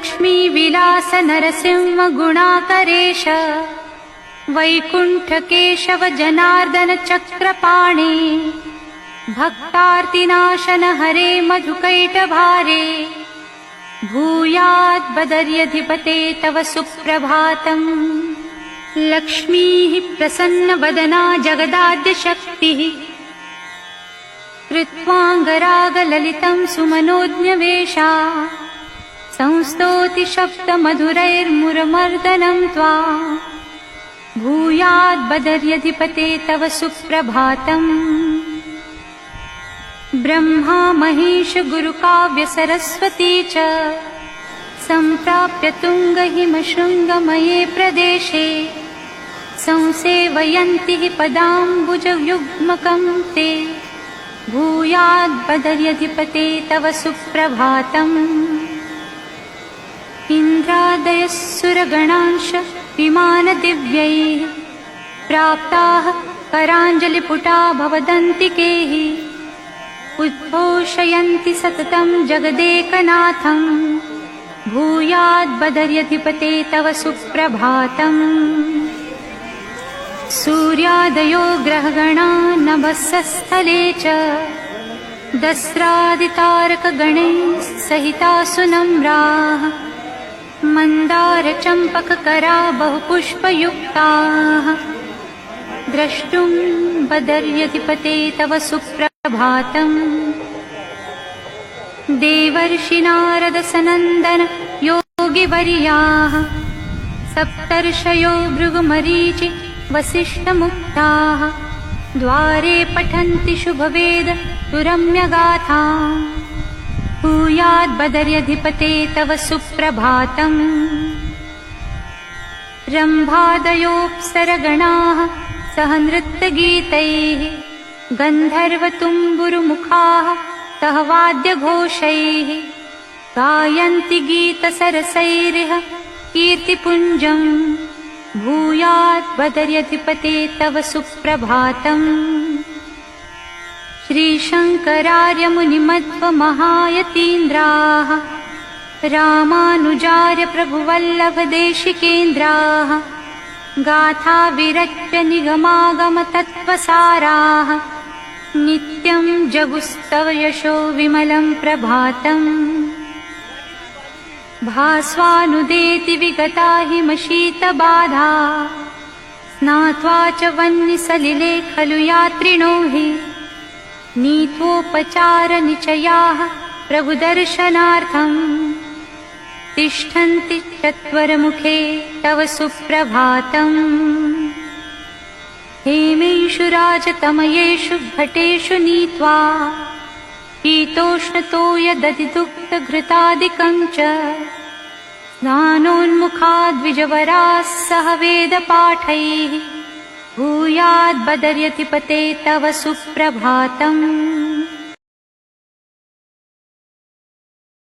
लक्ष्मी विलास नरसिंह गुणाकरेश वैकुंठ केशव जनार्दन चक्रपाणे भक्तार्तिनाशन हरे मधुकैटभारे भूयात् बदर्यधिपते तव सुप्रभातम्। लक्ष्मीः प्रसन्नवदना जगदाद्यशक्तिः कृत्वाङ्गरागललितं सुमनोज्ञवेषा संस्तौति शब्दमधुरैर्मुरमर्दनं त्वा भूयात् बदर्यधिपते तव सुप्रभातम्। ब्रह्मा महेश गुरुकाव्य सरस्वती च सम्प्राप्य तुङ्गहिमशृङ्गमये प्रदेशे संसेवयन्ति पदाम्बुजयुग्मकं ते भूयात् बदर्यधिपते तव सुप्रभातम्। इन्द्रादयः सुरगणांश विमानदिव्यैः प्राप्ताः कराञ्जलिपुटा भवदन्तिकैः उद्घोषयन्ति सततं जगदेकनाथम् भूयात् बदर्यधिपते तव सुप्रभातम्। सूर्यादयो ग्रहगणा नभस्स्थले च दस्रादितारकगणैः सहिता सुनम्राः मन्दारचम्पककरा बहुपुष्पयुक्ताः द्रष्टुं बदर्यधिपते तव सुप्रभातम्। देवर्षि नारद सनन्दन योगिवर्याः सप्तर्षयो भृगुमरीचि वसिष्ठमुक्ताः द्वारे पठन्ति शुभवेद सुरम्यगाथा भूयात् बदर्यधिपते तव सुप्रभातम्। रम्भादयोऽप्सरगणाः सह नृत्यगीतैः गन्धर्वतुम्बुरुमुखाः सह वाद्यघोषैः गायन्ति गीतसरसैरिह कीर्तिपुञ्जम् भूयात् बदर्यधिपते तव सुप्रभातम्। श्रीशङ्करार्यमुनिमध्वमहायतीन्द्राः रामानुजार्य प्रभुवल्लभदेशिकेन्द्राः गाथा विरच्य निगमागमतत्त्वसाराः नित्यं जगुस्तव यशो विमलं प्रभातम्। भास्वानुदेति विगता हिमशीतबाधा स्नात्वा च वह्निसलिले खलु यात्रिणो हि नीत्वोपचारनिचयाः प्रभुदर्शनार्थम् तिष्ठन्ति चत्वरमुखे तव सुप्रभातम्। हेमेषु राजतमयेषु घटेषु नीत्वा शीतोष्णतोयदधिदुग्धघृतादिकं च स्नानोन्मुखाद्विजवराः सह वेदपाठैः भूयात् बदर्यधिपते तव सुप्रभातम्।